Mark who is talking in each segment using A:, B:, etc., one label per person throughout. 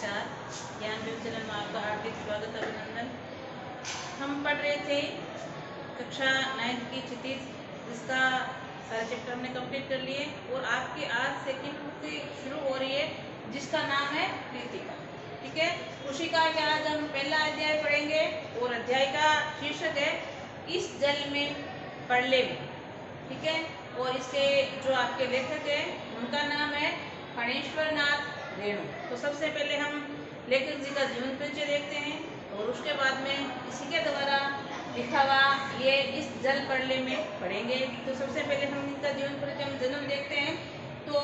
A: नमस्कार। ज्ञान web channel में आपका हार्दिक स्वागत अभिनंदन। हम पढ़ रहे थे कक्षा 9th की क्षितिज, जिसका सारे चैप्टर हमने कंप्लीट कर लिए और आपकी आज सेकंड बुक शुरू हो रही है जिसका नाम है कृतिका। ठीक है, उसी का आज हम पहला अध्याय पढ़ेंगे और अध्याय का शीर्षक है इस जल में परले में। ठीक है, और इसके जो आपके लेखक है उनका नाम है फणेश्वर नाथ रेणु। तो सबसे पहले हम लेखक जी का जीवन परिचय देखते हैं और उसके बाद में इसी के द्वारा लिखा हुआ ये इस जल परले में पढ़ेंगे। तो सबसे पहले हम इनका जीवन परिचय में जन्म देखते हैं। तो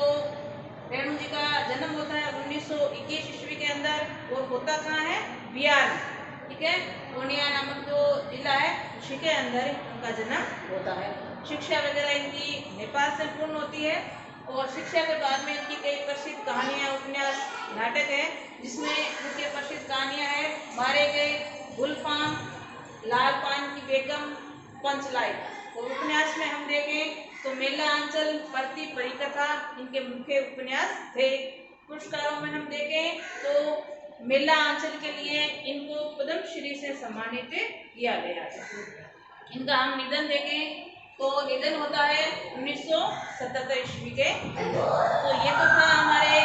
A: रेणु जी का जन्म होता है 1921 ईस्वी के अंदर और होता कहाँ है, बिहार में। ठीक है, पूर्णिया नामक जो जिला है उसी के अंदर उनका जन्म होता है। शिक्षा वगैरह इनकी नेपाल से पूर्ण होती है और शिक्षा के बाद में इनकी कई प्रसिद्ध कहानियां, उपन्यास, नाटक है जिसमें उनके प्रसिद्ध कहानियां हैं मारे गए, गुलफाम, लाल पान की बेगम, पंचलाई। और उपन्यास में हम देखें तो मेला आंचल, परती परिकथा इनके मुख्य उपन्यास थे। पुरस्कारों में हम देखें तो मेला आंचल के लिए इनको पद्मश्री से सम्मानित किया गया है। इनका हम निधन देखें तो निधन होता है 1977 ईस्वी के। तो ये तो था हमारे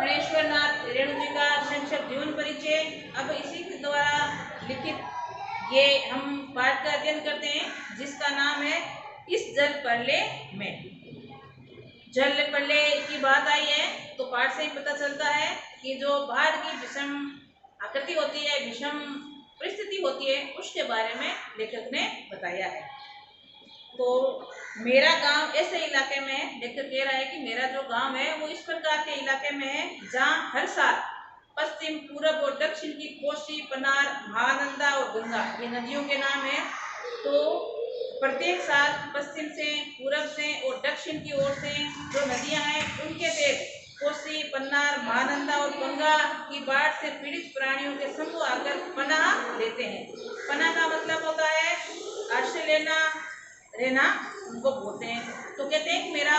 A: फणेश्वर नाथ रेणु जी का संक्षिप्त जीवन परिचय। अब इसी के द्वारा लिखित ये हम पाठ का अध्ययन करते हैं जिसका नाम है इस जल परले में। जल परले की बात आई है तो पाठ से ही पता चलता है कि जो बाढ़ की विषम आकृति होती है, विषम परिस्थिति होती है, उसके बारे में लेखक ने बताया है। तो मेरा गांव ऐसे इलाके में है, लेखक कह रहा है कि मेरा जो गांव है वो इस प्रकार के इलाके में है जहां हर साल पश्चिम, पूरब और दक्षिण की कोसी, पनार, महानंदा और गंगा ये नदियों के नाम है। तो प्रत्येक साल पश्चिम से, पूरब से और दक्षिण की ओर से जो नदियां हैं उनके तेज कोसी, पन्नार, महानंदा और गंगा की बाढ़ से पीड़ित प्राणियों के समूह आकर पनाह लेते हैं। पनाह का मतलब होता है आश्रय लेना, रहना, उनको बोलते हैं। तो कहते हैं कि मेरा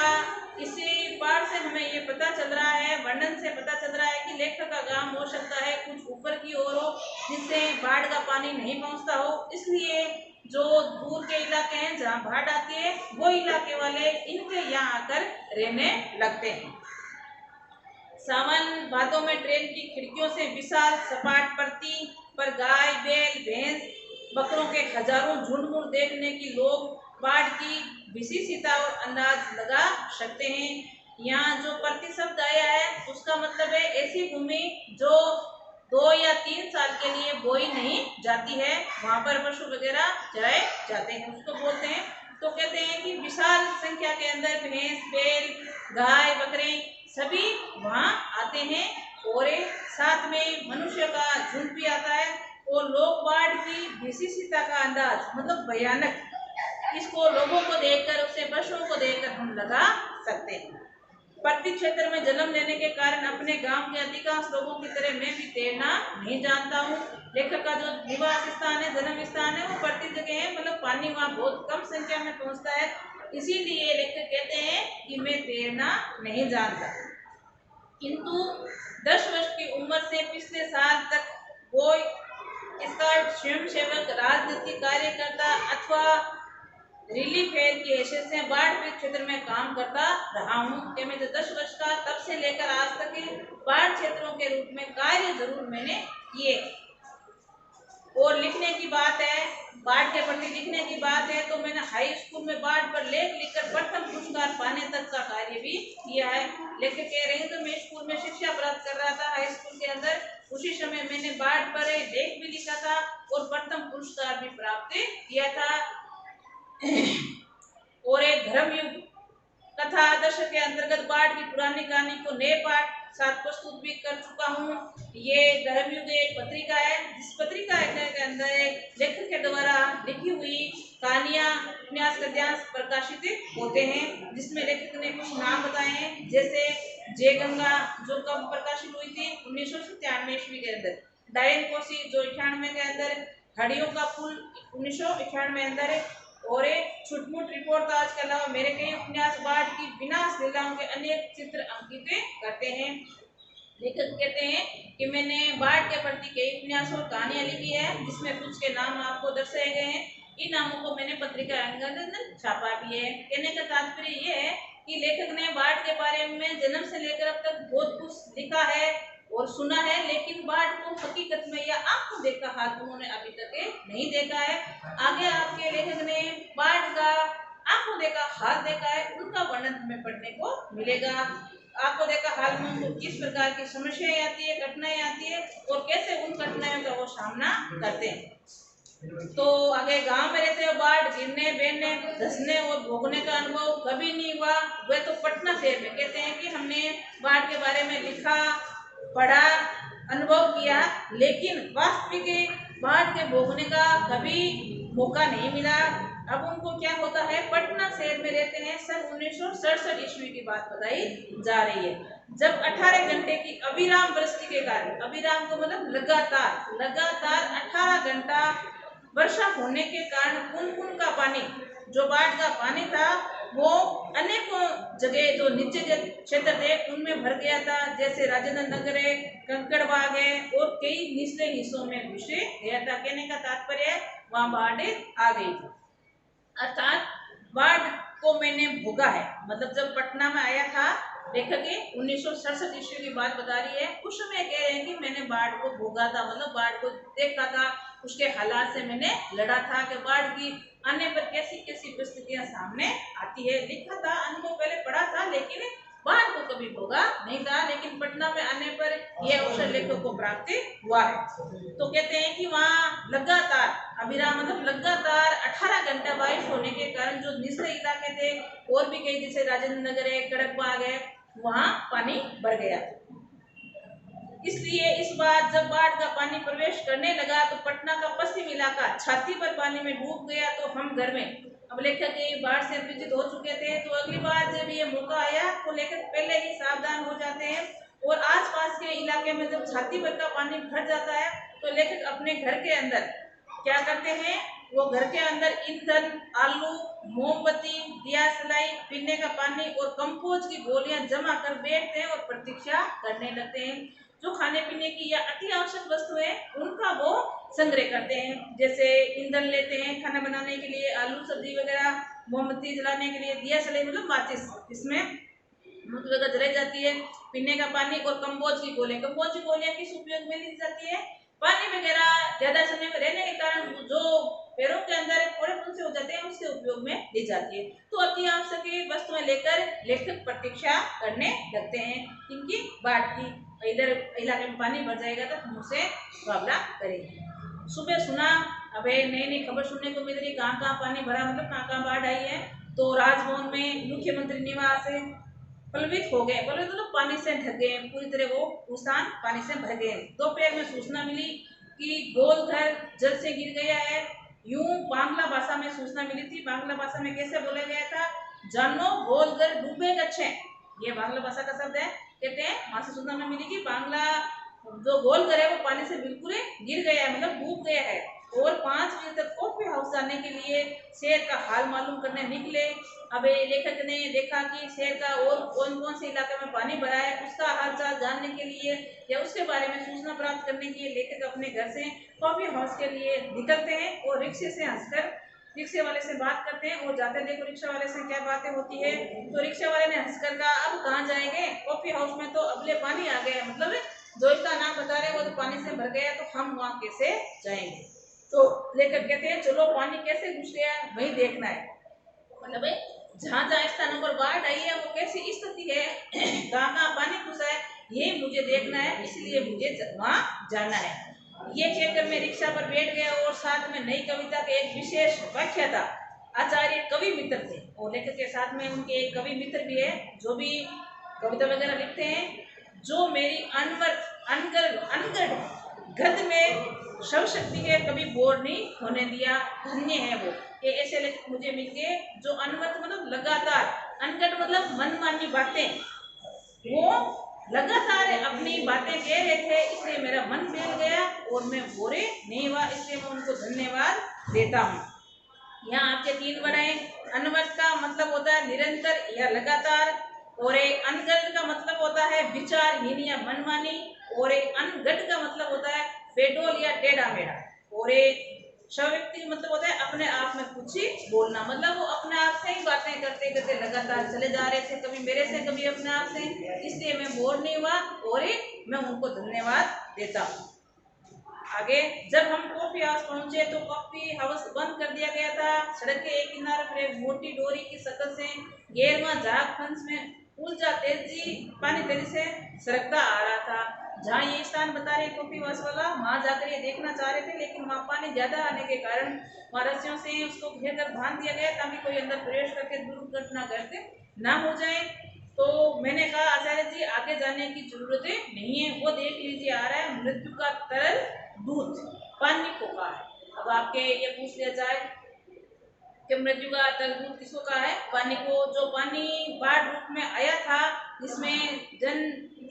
A: इसी बाढ़ से हमें ये पता चल रहा है, वर्णन से पता चल रहा है कि लेखक का गांव हो सकता है कुछ ऊपर की ओर हो जिससे बाढ़ का पानी नहीं पहुंचता हो, इसलिए जो दूर के इलाके हैं जहाँ बाढ़ आती है वो इलाके वाले इनके यहाँ आकर रहने लगते हैं। सावन भादों में ट्रेन की खिड़कियों से विशाल सपाट परती पर गाय, बैल, भैंस, बकरों के हजारों झुंड देखने की लोग बाढ़ की विशेषता और अंदाज लगा सकते हैं। यहाँ जो परती शब्द आया है उसका मतलब है ऐसी भूमि जो 2 या 3 साल के लिए बोई नहीं जाती है, वहाँ पर पशु वगैरह चराए जाते हैं, उसको बोलते हैं। तो कहते हैं कि विशाल संख्या के अंदर भैंस, बैल, गाय, बकरे सभी वहाँ आते हैं और साथ में मनुष्य का झुंड भी आता है और लोग बाढ़ की विशेषता का अंदाज मतलब भयानक, इसको लोगों को देखकर, उससे पशुओं को देखकर हम लगा सकते हैं। परती क्षेत्र में जन्म लेने के कारण अपने गांव के अधिकांश लोगों की तरह मैं भी तैरना नहीं जानता हूँ। लेखक का जो निवास स्थान है, जन्म स्थान है, वो परती जगह है, मतलब पानी वहाँ बहुत कम संख्या में पहुँचता है, इसीलिए लेखक कहते हैं कि मैं तैरना नहीं जानता। किंतु 10 वर्ष की उम्र से पिछले साल तक वो इसका स्वयंसेवक, राजनीतिक कार्यकर्ता अथवा रिलीफ हेयर की हैसियत से बाढ़ पीड़ित क्षेत्र में काम करता रहा हूँ कि मैं 10 वर्ष का तब से लेकर आज तक बाढ़ क्षेत्रों के रूप में कार्य जरूर मैंने किए। और लिखने की बात है, बाढ़ के प्रति लिखने की बात है तो मैंने हाई स्कूल में बाढ़ पर लेख लिखकर प्रथम पुरस्कार पाने तक का कार्य भी किया है। लेखक कह रहे हैं तो मैं स्कूल में शिक्षा प्राप्त कर रहा था, हाई स्कूल के अंदर, उसी समय मैंने बाढ़ पर लेख भी लिखा था और प्रथम पुरस्कार भी प्राप्त किया था। और एक धर्मयुग कथा आदर्श के अंतर्गत बाढ़ की पुरानी कहानी को नए पाठ साथ प्रस्तुत भी कर चुका हूँ। ये धर्मयुग एक पत्रिका है जिस पत्रिका के अंदर लेखक के द्वारा लिखी हुई कहानियां, उपन्यास, गद्यांश प्रकाशित होते हैं, जिसमें लेखक ने कुछ नाम बताए हैं, जैसे जय गंगा जो कब प्रकाशित हुई थी 1997 ईस्वी के अंदर, डायन कोसी जो 98 के अंदर, हड़ियों का पुल 1998 अंदर, और एक छुटमुट रिपोर्ट आज के अलावा मेरे कई उपन्यास बाढ़ की विनाश लीलाओं के अनेक चित्र अंकित करते हैं। लेखक कहते हैं कि मैंने बाढ़ के प्रति कई उपन्यास और कहानियां लिखी है जिसमें कुछ के नाम आपको दर्शाए गए हैं। इन नामों को मैंने पत्रिका अंगद छापा भी है। कहने का तात्पर्य ये है कि लेखक ने बाढ़ के बारे में जन्म से लेकर अब तक बहुत कुछ लिखा है और सुना है, लेकिन बाढ़ को हकीकत में या आंखों देखा हाल उन्होंने अभी तक नहीं देखा है। आगे आपके लेखक ने बाढ़ का आंखों देखा हाल देखा है, उनका वर्णन हमें पढ़ने को मिलेगा। आपको देखा हाल में उनको किस प्रकार की समस्याएं आती है, कठिनाई आती है और कैसे उन कठिनाइयों का वो सामना करते हैं। तो आगे गांव में रहते हो, बाढ़ गिरने बेरने धंसने और भोगने का अनुभव कभी नहीं हुआ। वे तो पटना शहर में कहते हैं कि हमने बाढ़ के बारे में लिखा पढ़ा अनुभव किया, लेकिन वास्तविक बाढ़ के भोगने का कभी मौका नहीं मिला। अब उनको क्या होता है, पटना शहर में रहते हैं। सन 1967 ईस्वी की बात बताई जा रही है, जब 18 घंटे की अविराम वृष्टि के कारण, अविराम को मतलब लगातार 18 घंटा वर्षा होने के कारण पुनपुन का पानी, जो बाढ़ का पानी था, वो अनेकों जगह जो नीचे के क्षेत्र थे उनमें भर गया था। जैसे राजेंद्र नगर है, कंकड़बाग है और कई निचले हिस्सों में घुस गया था। कहने का तात्पर्य है वहां बाढ़ आ गई थी। अर्थात बाढ़ को मैंने भोगा है, मतलब जब पटना में आया था लेखक 1967 ईस्वी की बात बता रही है, उस समय कह रहे हैं कि मैंने बाढ़ को भोगा था, मतलब बाढ़ को देखा था, उसके हालात से मैंने लड़ा था कि बाढ़ की आने पर कैसी कैसी परिस्थितियां सामने आती है। लिखा था, अनुभव पहले पढ़ा था, लेकिन बाढ़ को कभी भोगा नहीं था। लेकिन पटना में आने पर यह अवसर लेखक को प्राप्त हुआ है। तो कहते हैं कि वहाँ लगातार अविराम मतलब लगातार 18 घंटा बारिश होने के कारण जो निचले इलाके थे और भी कई जैसे राजेंद्र नगर है, कड़कबाग है, वहाँ पानी बढ़ गया। इसलिए इस बार जब बाढ़ का पानी प्रवेश करने लगा तो पटना का पश्चिम इलाका छाती पर पानी में डूब गया। तो हम घर में, अब लेखक बाढ़ से पीड़ित हो चुके थे, तो अगली बार जब ये मौका आया तो लेखक पहले ही सावधान हो जाते हैं और आसपास के इलाके में जब छाती भर का पानी भर जाता है तो लेखक अपने घर के अंदर क्या करते हैं, वो घर के अंदर ईंधन, आलू, मोमबत्ती, दिया सलाई, पीने का पानी और कंपोज की गोलियां जमा कर बैठते हैं और प्रतीक्षा करने लगते हैं। जो खाने पीने की या अति आवश्यक वस्तुएं उनका वो संग्रह करते हैं। जैसे ईंधन लेते हैं खाना बनाने के लिए, आलू सब्जी वगैरह, मोमबत्ती जलाने के लिए, दिया सलाई मतलब माचिस, इसमें मूर्ति वगैरह जलाई जाती है, पीने का पानी और कंपोज की गोलियां। कंपोज की गोलियां किस उपयोग में ली जाती है, पानी वगैरह ज्यादा समय में रहने के कारण जो पैरों के अंदर फोड़े फुंसे हो जाते हैं उसके उपयोग में ली जाती है। तो अति आवश्यक वस्तुएं लेकर लेखक प्रतीक्षा करने लगते हैं इनकी बाढ़ की। इधर इलाके में पानी भर जाएगा तो हम उसे मुकाबला करेंगे। सुबह सुना, अबे नई नई खबर सुनने को मिल रही, कहाँ कहाँ पानी भरा, मतलब कहाँ कहाँ बाढ़ आई है। तो राजभवन में मुख्यमंत्री निवास है प्लावित हो गए, प्लावित मतलब पानी से ढक गए पूरी तरह, वो स्थान पानी से भर गए। दोपहर में सूचना मिली कि गोलघर जल से गिर गया है। यूं बांग्ला भाषा में सूचना मिली थी। बांग्ला भाषा में कैसे बोला गया था, जानो गोलघर डूबेगा छे, ये बांग्ला भाषा का शब्द है। कहते हैं वहां से सूचना में मिली कि बांग्ला जो गोलघर है वो पानी से बिल्कुल गिर गया है, मतलब डूब गया है। और 5 बजे तक कॉफी हाउस जाने के लिए शहर का हाल मालूम करने निकले। अब लेखक ने देखा कि शहर का और कौन कौन से इलाके में पानी भरा है, उसका हालचाल जानने के लिए या उसके बारे में सूचना प्राप्त करने के लिए लेखक अपने घर से कॉफी हाउस के लिए निकलते हैं और रिक्शे से हंसकर रिक्शे वाले से बात करते हैं। और जाते देखो रिक्शा वाले से क्या बातें होती है, तो रिक्शा वाले ने हंसकर कहा, अब कहाँ जाएंगे, कॉफी हाउस में तो अगले पानी आ गया, मतलब जो इसका नाम बता रहे वो तो पानी से भर गया, तो हम वहाँ कैसे जाएंगे। तो लेखक कहते हैं चलो पानी कैसे घुस गया वही देखना है, मतलब जहाँ जहाँ स्थानों पर बाढ़ आई है वो कैसी स्थिति है, कहाँ कहाँ पानी घुसा है, ये मुझे देखना है, इसलिए मुझे वहाँ जाना है। ये कहकर मैं रिक्शा पर बैठ गया और साथ में नई कविता के एक विशेष व्याख्या था। आचार्य कवि मित्र थे और लेखक के साथ में उनके एक कवि मित्र भी है जो भी कविता वगैरह लिखते हैं। जो मेरी अनगढ़ गद्य में सब शक्ति के कभी बोर नहीं होने दिया, धन्य है वो। ये ऐसे लेखक मुझे मिल गए जो अनवरत मतलब लगातार, अनगढ़ मतलब मनमानी बातें, वो लगातार अपनी बातें कह रहे थे, इसलिए मेरा मन बहल गया और मैं बोरे नहीं हुआ, इसलिए मैं उनको धन्यवाद देता हूँ। यहाँ आपके 3 वर्ड हैं। अनवरत का मतलब होता है निरंतर या लगातार, और एक अनगढ़ का मतलब होता है विचारहीन या मनमानी, और एक अनगढ़ का मतलब होता है बेडोल या टेढ़ा मेढ़ा, और एक व्यक्ति मतलब होता है अपने आप में कुछ ही बोलना, मतलब वो अपने आप से ही बातें करते करते लगातार चले जा रहे थे, कभी मेरे से कभी अपने आप से, इसलिए मैं बोर नहीं हुआ और मैं उनको धन्यवाद देता हूँ। आगे, जब हम कॉफी हाउस पहुंचे तो कॉफी हाउस बंद कर दिया गया था। सड़क के एक किनारे पर एक मोटी डोरी की शक्ल से गैरवा जहाज फंस में उलझा पानी तेजी से सरकता आ रहा था। जहाँ ये स्थान बता रहे कॉफी हाउस वाला, वहां जाकर ये देखना चाह रहे थे, लेकिन वहाँ पानी ज्यादा आने के कारण वहाँ रस्सियों से उसको घेरकर बांध दिया गया ताकि कोई अंदर प्रवेश करके दुर्घटना ग्रस्त ना हो जाए। तो मैंने कहा आचार्य जी आगे जाने की जरूरत नहीं है, वो देख लीजिए आ रहा है मृत्यु का तरल दूध, पानी को कहा है। अब आपके ये पूछ लिया जाए कि मृत्यु का तरल दूध किसको कहा है? पानी को। जो पानी बाढ़ रूप में आया था जिसमें जन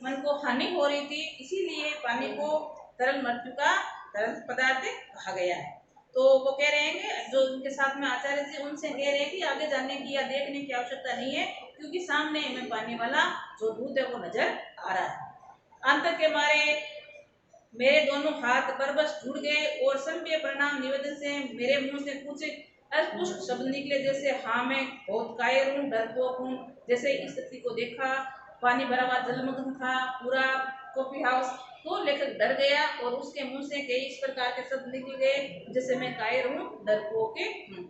A: मन को हानि हो रही थी, इसीलिए पानी को तरल मृत्यु का तरल पदार्थ कहा गया है। तो वो कह रहे हैं कि जो उनके साथ में आचार्य जी उनसे कह रहे हैं कि आगे जाने की या देखने की आवश्यकता नहीं है, क्योंकि सामने में पानी वाला जो दूध है वो नजर आ रहा है। अंत के मारे मेरे दोनों हाथ बरबस जुड़ गए और संभ्य प्रणाम निवेदन से मेरे मुंह से कुछ अस्पष्ट शब्द निकले, जैसे हाँ मैं बहुत कायर हूँ, डरपोक हूँ। जैसे इस स्थिति को देखा, पानी भरा हुआ जलमग्न था पूरा कॉफी हाउस, तो लेखक डर गया और उसके मुंह से कई इस प्रकार के शब्द निकल गए, जैसे मैं कायर हूँ, डरपोक हूँ।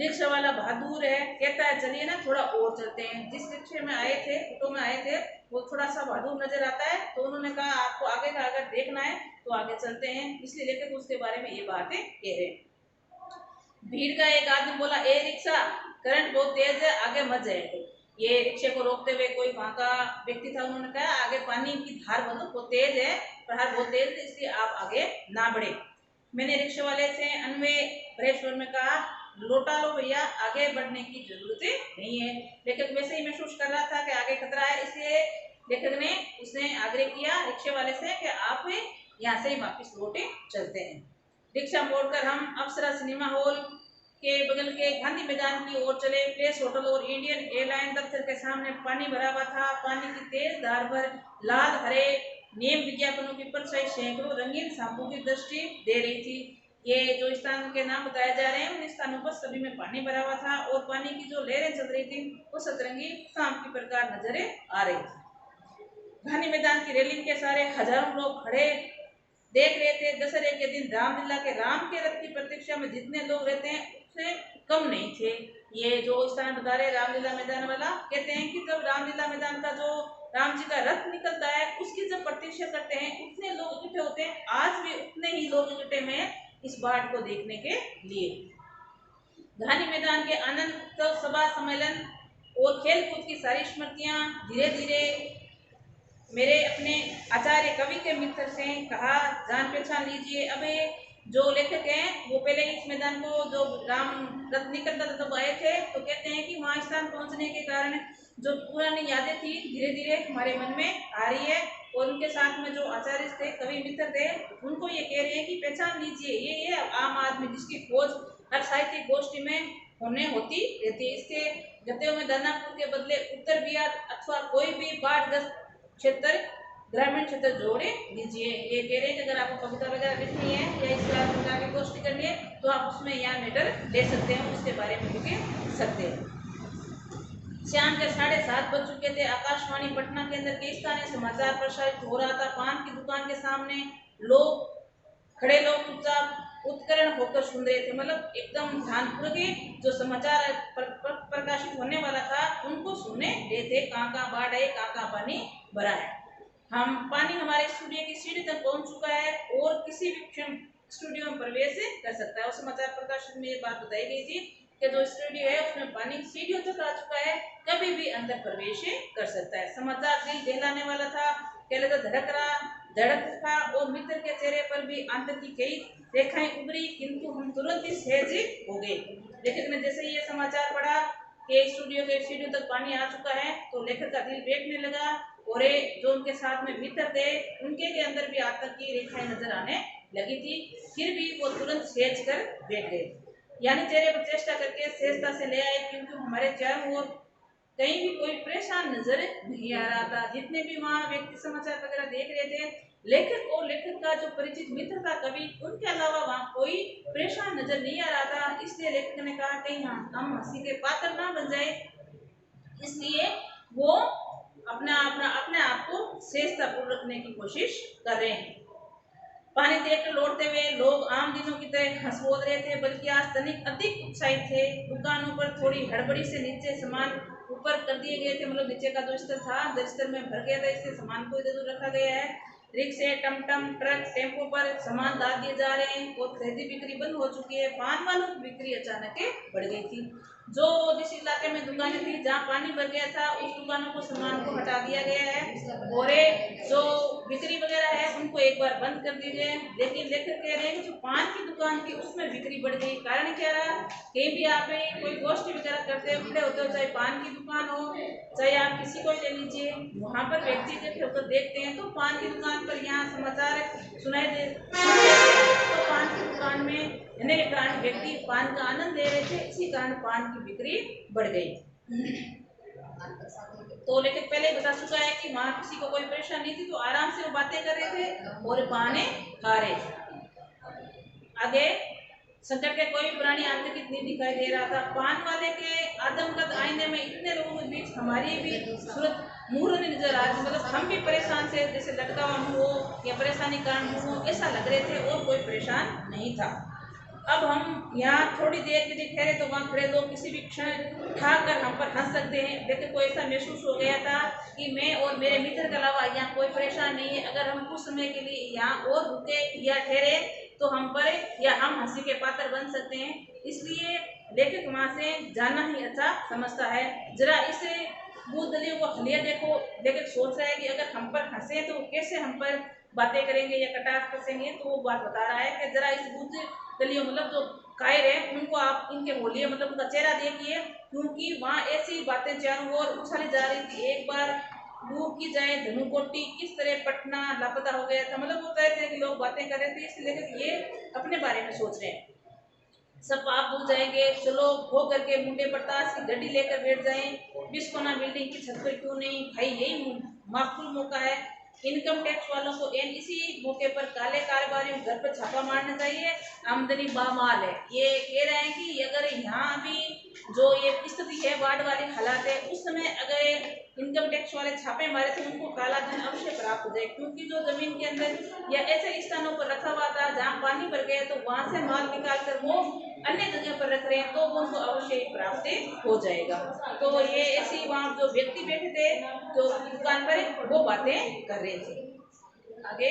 A: रिक्शा वाला बहादुर है, कहता है चलिए ना थोड़ा और चलते हैं। जिस रिक्शे में आए थे, ऑटो में आए थे, वो थोड़ा सा बहादुर नजर आता है, तो उन्होंने कहा आपको आगे का अगर देखना है तो आगे चलते हैं, इसलिए लेकर उसके बारे में ये बातें कह रहे हैं। भीड़ का एक आदमी बोला, ए रिक्शा, करंट बहुत तेज है, आगे मत जाए। ये रिक्शे को रोकते हुए कोई वहां का व्यक्ति था, उन्होंने कहा आगे पानी की धार बहुत तेज है, प्रहार बहुत तेज है, इसलिए आप आगे ना बढ़े। मैंने रिक्शे वाले से अन्वय भरे स्वर में कहा, लौटा लो भैया, आगे बढ़ने की जरूरत नहीं है। लेखक वैसे ही महसूस कर रहा था कि आगे खतरा है, इसलिए लेखक ने उसने आग्रह किया रिक्शे वाले से कि आप यहाँ से ही वापिस लौटे चलते हैं। रिक्शा मोड़कर हम अप्सरा सिनेमा हॉल के बगल के गांधी मैदान की ओर चले। प्लेस होटल और इंडियन एयरलाइन दफ्तर के सामने पानी भरा हुआ था। पानी की तेज धार पर लाल हरे नेम विज्ञापनों की परछाई सैकड़ों रंगीन सांपों की दृष्टि दे रही थी। ये जो स्थान के नाम बताए जा रहे हैं, उन स्थानों पर सभी में पानी भरा हुआ था और पानी की जो लहरें चल रही थी वो सतरंगी सांप की प्रकार नजर आ रही थी। गांधी मैदान की रेलिंग के सारे हजारों लोग खड़े देख रहे थे। दशहरे के दिन रामलीला के राम के रथ की प्रतीक्षा में जितने लोग रहते हैं उससे कम नहीं थे। ये जो स्थान बता रहे रामलीला मैदान वाला, कहते हैं कि जब रामलीला मैदान का जो राम जी का रथ निकलता है उसकी जब प्रतीक्षा करते हैं उतने लोग इकट्ठे होते हैं। आज भी उतने ही लोग इकट्ठे हैं इस बाढ़ को देखने के लिए। गांधी मैदान के आनंद सभा सम्मेलन और खेल कूद की सारी स्मृतियां धीरे धीरे मेरे अपने आचार्य कवि के मित्र से कहा जान पहचान लीजिए। अब जो लेखक हैं वो पहले इस मैदान को जो राम रथ निकलता था तब आए थे, तो कहते हैं कि वहाँ स्थान पहुँचने के कारण जो पुरानी यादें थी धीरे धीरे हमारे मन में आ रही है। और उनके साथ में जो आचार्य थे, कवि मित्र थे, उनको ये कह रहे हैं कि पहचान लीजिए ये आम आदमी जिसकी खोज हर साहित्यिक गोष्ठी में होती रहती है। इसके गद्यों में दानापुर के बदले उत्तर बिहार अथवा कोई भी बाढ़ग्रस्त क्षेत्र ग्रामीण क्षेत्र जोड़े लीजिए। ये कह रहे हैं कि अगर आपको कविता वगैरह लिखनी है या इस प्रकार की गोष्ठी करनी है तो आप उसमें यहाँ मैटर ले सकते हैं, उसके बारे में लिख सकते हैं। शाम के 7:30 बज चुके थे। आकाशवाणी पटना केंद्र के स्थानीय समाचार प्रसारित हो रहा था। पान की दुकान के सामने खड़े लोग चुपचाप उत्कर्ण होकर सुन रहे थे, मतलब एकदम ध्यानपूर्वक जो समाचार प्रकाशित होने वाला था उनको सुनने रहे थे। कहाँ बाढ़ है, कहाँ पानी भरा है। पानी हमारे स्टूडियो की सीढ़ी तक पहुंच चुका है और किसी भी क्षण स्टूडियो में प्रवेश कर सकता है। और समाचार प्रकाशन में ये बात बताई गई थी कि जो स्टूडियो है उसमें पानी सीढ़ियों तक आ चुका है, कभी भी अंदर प्रवेश कर सकता है। समाचार दिल दहलाने वाला था, पहले तो धड़क था और मित्र के चेहरे पर भी आंतरिक की कई रेखाएं उभरी, किंतु हम तुरंत ही सहज हो गए। लेखक ने जैसे ही ये समाचार पढ़ा कि स्टूडियो के सीढ़ियों तक पानी आ चुका है तो लेखक का दिल बैठने लगा और जो उनके साथ में मित्र थे उनके के अंदर भी आतंक की रेखाएं नजर आने लगी थी। फिर भी वो तुरंत सहज कर बैठ गए, यानी चेहरे पर चेष्टा करके सहजता से ले आए, क्योंकि हमारे चारों ओर कहीं भी कोई परेशान नजर नहीं आ रहा था। जितने भी वहाँ व्यक्ति समाचार वगैरह देख रहे थे, लेखक और लेखक का जो परिचित मित्र था कवि, उनके अलावा वहाँ कोई परेशान नजर नहीं आ रहा था। इसलिए लेखक ने कहा कहीं हम हंसी के पात्र ना बन जाए, इसलिए वो अपने आप को श्रेष्ठतापूर्ण रखने की कोशिश कर रहे हैं। पानी देखकर लौटते हुए लोग आम दिनों की तरह हंस बोल रहे थे, बल्कि आज तनिक अधिक उत्साहित थे। दुकानों पर थोड़ी हड़बड़ी से नीचे सामान ऊपर कर दिए गए थे, मतलब नीचे का जो स्तर था स्तर में भर गया था, इससे सामान को इधर उधर रखा गया है। रिक्शे, टमटम, ट्रक, टेम्पो पर सामान डाल दिए जा रहे हैं और खरीदी बिक्री बंद हो चुकी है। पान वालों की बिक्री अचानक बढ़ गई थी। जो जिस इलाके में दुकानें थी जहाँ पानी भर गया था, उस दुकानों को सामान को हटा दिया गया है और जो बिक्री वगैरह है उनको एक बार बंद कर दी गए। लेकिन लेखक कह रहे हैं कि जो पान की दुकान थी उसमें बिक्री बढ़ गई। कारण क्या रहा? कहीं भी आप कोई गोष्ठी वगैरह करते हो, खड़े होते हो, चाहे पान की दुकान हो चाहे आप किसी को ले लीजिए, वहाँ पर व्यक्ति इकट्ठे होकर देखते हैं तो पान की दुकान पर यहाँ समाचार सुनाई दे, तो पान की दुकान में के कारण व्यक्ति पान का आनंद ले रहे थे, इसी कारण पान की बिक्री बढ़ गई। तो लेकिन पहले बता चुका है कि वहाँ किसी को कोई परेशानी नहीं थी, तो आराम से वो बातें कर रहे थे और पाने खा रहे थे। आगे संकट के कोई प्राणी आतंकित नहीं दिखाई दे रहा था। पान वाले के आदमकद आईने में इतने लोगों के बीच हमारी भी सूरत मुहूर्त नजर आ रही, मतलब हम भी परेशान थे, जैसे लटका हुआ मुंह हो या परेशानी कारण मुंह हो, ऐसा लग रहे थे और कोई परेशान नहीं था। अब हम यहाँ थोड़ी देर के लिए ठहरे तो वहाँ खड़े लोग किसी भी क्षण उठाकर हम पर हंस सकते हैं। लेकिन को ऐसा महसूस हो गया था कि मैं और मेरे मित्र के अलावा यहाँ कोई परेशान नहीं है। अगर हम कुछ समय के लिए यहाँ और रुके या ठहरे तो हम पर या हम हंसी के पात्र बन सकते हैं। इसलिए लेखक वहाँ से जाना ही अच्छा समझता है। जरा इसे बुद्धलियों को हलिया देखो, लेखक सोच रहा है कि अगर हम पर हंसे तो कैसे हम पर बातें करेंगे या कटाक्ष करेंगे। तो वो बात बता रहा है कि जरा इस बुद्ध दलियों मतलब जो कायर है उनको आप इनके होलिए मतलब उनका चेहरा देखिए, क्योंकि वहाँ ऐसी बातें चारों ओर उछाली जा रही थी। एक बार दूर की जाए धनुकोटी किस तरह पटना लापता हो गया था, मतलब वो तरह तरह के लोग बातें कर रहे थे, इसलिए ये अपने बारे में सोच रहे हैं। सब पाप भूल जाएंगे, चलो हो करके मुंडे पर ताश की गड्डी लेकर बैठ जाएं, बिस्कोना बिल्डिंग की छत पर क्यों नहीं भाई, यही माकूल मौका है। इनकम टैक्स वालों को इसी मौके पर काले कारोबारियों घर पर छापा मारना चाहिए, आमदनी बामाल है। ये कह रहे हैं कि अगर यहाँ भी जो ये स्थिति है बाढ़ वाली हालात है, उस समय अगर इनकम टैक्स वाले छापे मारे थे उनको काला धन अवश्य प्राप्त हो जाए, क्योंकि जो जमीन के अंदर या ऐसे स्थानों पर रखा हुआ था जहाँ पानी भर गया तो वहां से माल निकाल कर वो अन्य जगह पर रख रहे हैं तो उनको अवश्य प्राप्त हो जाएगा। तो ये ऐसी वहाँ जो व्यक्ति बैठे थे जो दुकान पर वो बातें कर रहे थे। आगे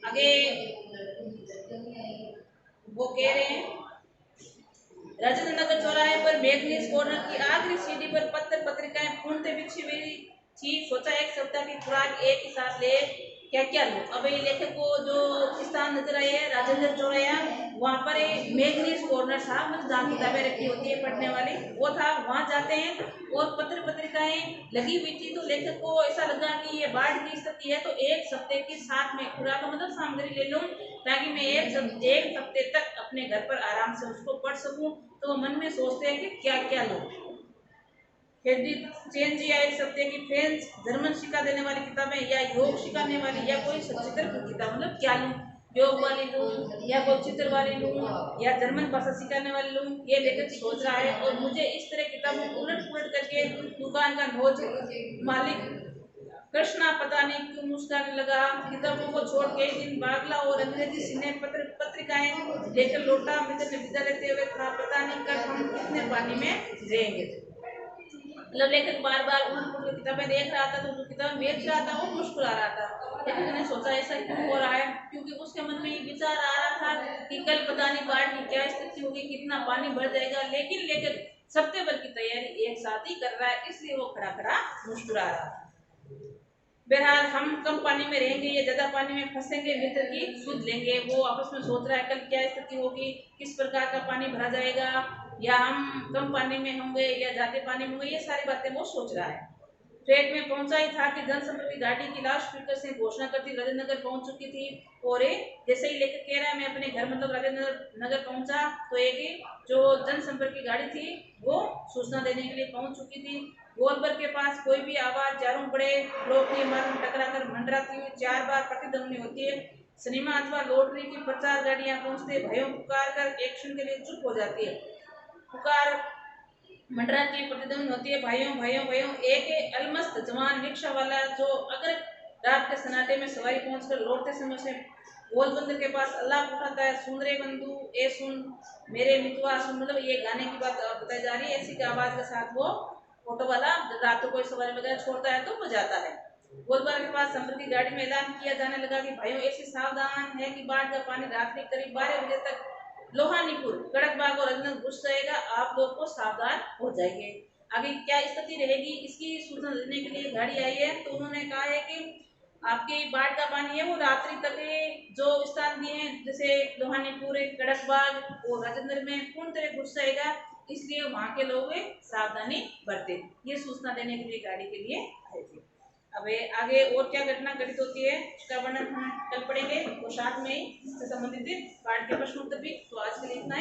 A: आगे वो कह रहे हैं राजेंद्र नगर चौराहे पर मैग्नीज कॉर्नर की आखिरी सीढ़ी पर पत्र पत्रिकाएं पूर्णतः बिछी हुई थी। सोचा एक सप्ताह की खुराक एक ही साथ ले क्या क्या लूं। अब ये लेखक को जो स्थान नजर आए है राजेंद्र चौराहा, वहाँ पर मैग्नीज कॉर्नर था, मतलब जहाँ किताबें रखी होती है पढ़ने वाली, वो था। वहाँ जाते हैं और पत्र पत्रिकाएं लगी हुई थी। तो लेखक को ऐसा लगा कि ये बाढ़ की स्थिति है तो एक सप्ते की साथ में खुराक मतलब सामग्री ले लूं ताकि मैं एक हफ्ते तक अपने घर पर आराम से उसको पढ़ सकूं। तो मन में सोचते हैं कि क्या क्या लूं। चेंज या एक सप्ते की फ्रेंच जर्मन सिखा देने वाली किताबें या योग सिखाने वाली या कोई चित्र की किताब, मतलब क्या लूं, योग वाली लूं या कोई चित्र वाली लूं या जर्मन भाषा सिखाने वाली लूं, ये लेखक सोच रहा है। और मुझे इस तरह किताबों को उलट पुलट करके दुकान का नोज मालिक कृष्णा पता नहीं क्यों मुस्कुराने लगा। किताबों को छोड़ के एक दिन बागला और अंग्रेजी सिने पत्रिकाएं लेकर लौटा। मित्र ने विदा लेते हुए कहा पता नहीं कब हम कितने पानी में रहेंगे। मतलब लेखक बार बार उन किताबें देख रहा था तो जो किताबें बेच रहा था वो मुस्कुरा रहा था। लेखक ने सोचा ऐसा क्यों हो रहा है, क्योंकि उसके मन में ये विचार आ रहा था कि कल पता नहीं बाढ़ की क्या स्थिति होगी, कितना पानी भर जाएगा। लेकिन लेखक सप्ते भर की तैयारी एक साथ ही कर रहा है, इसलिए वो खड़ा खड़ा मुस्कुरा रहा था। बहरहाल हम कम पानी में रहेंगे या ज्यादा पानी में फंसेंगे मित्र की सुध लेंगे। वो आपस में सोच रहा है कल क्या स्थिति होगी, किस प्रकार का पानी भरा जाएगा, या हम कम पानी में होंगे या ज्यादा पानी में होंगे, ये सारी बातें वो सोच रहा है। फ्लैट में पहुंचा ही था कि जनसंपर्क की गाड़ी की लाउड स्पीकर से घोषणा करती राजेंद्र नगर पहुंच चुकी थी। और जैसे ही लेकर कह रहा है मैं अपने घर मतलब राजेंद्र नगर पहुंचा, तो एक जो जनसंपर्क की गाड़ी थी वो सूचना देने के लिए पहुंच चुकी थी। गोलबर के पास कोई भी आवाज चारों बड़े ब्लॉक के मार्ग में टकराकर मंडराती हुई 4 बार प्रतिध्वनि होती है। सिनेमा अथवा लॉटरी की प्रचार गाड़ियां पहुंचते भयों पुकार कर एक क्षण के लिए चुप हो जाती है। पुकार मंडरा की प्रतिध्वनि होती है, भाइयों भाइयों भाइयों। एक अलमस्त जवान रिक्शा वाला जो अगर रात के सन्नाटे में सवारी पहुंचकर लौटते समय से गोल बंदर के पास अल्लाह उठाता है, सुन रे बंधु ए सुन मेरे मितवा सुन, मतलब ये गाने की बात बताई जा रही है। ऐसी की आवाज के साथ वो ऑटो वाला रात को कोई सवारी वगैरह छोड़ता है तो बजाता है। गोलबार के पास संपर्क की गाड़ी में ऐलान किया जाने लगा कि भाइयों ऐसी सावधान है कि बाढ़ का पानी रात के करीब 12 बजे तक लोहानीपुर कड़कबाग और अंदर घुस जाएगा, आप लोग को सावधान हो जाइए। आगे क्या स्थिति रहेगी इसकी सूचना देने के लिए गाड़ी आई है। तो उन्होंने कहा है कि आपके बाढ़ का पानी है वो रात्रि तक जो स्थान दिए हैं जैसे लोहानीपुर कड़कबाग और राजेंद्र में पूर्ण तरह घुस जाएगा, इसलिए वहां के लोग सावधानी बरते। ये सूचना देने के लिए गाड़ी के लिए आए थे। अब आगे और क्या घटना घटित होती है उसका वर्णन हम कल पढ़ेंगे और साथ में ही इससे संबंधित बाढ़ के प्रश्न उत्तर भी। तो आज के लिए इतना।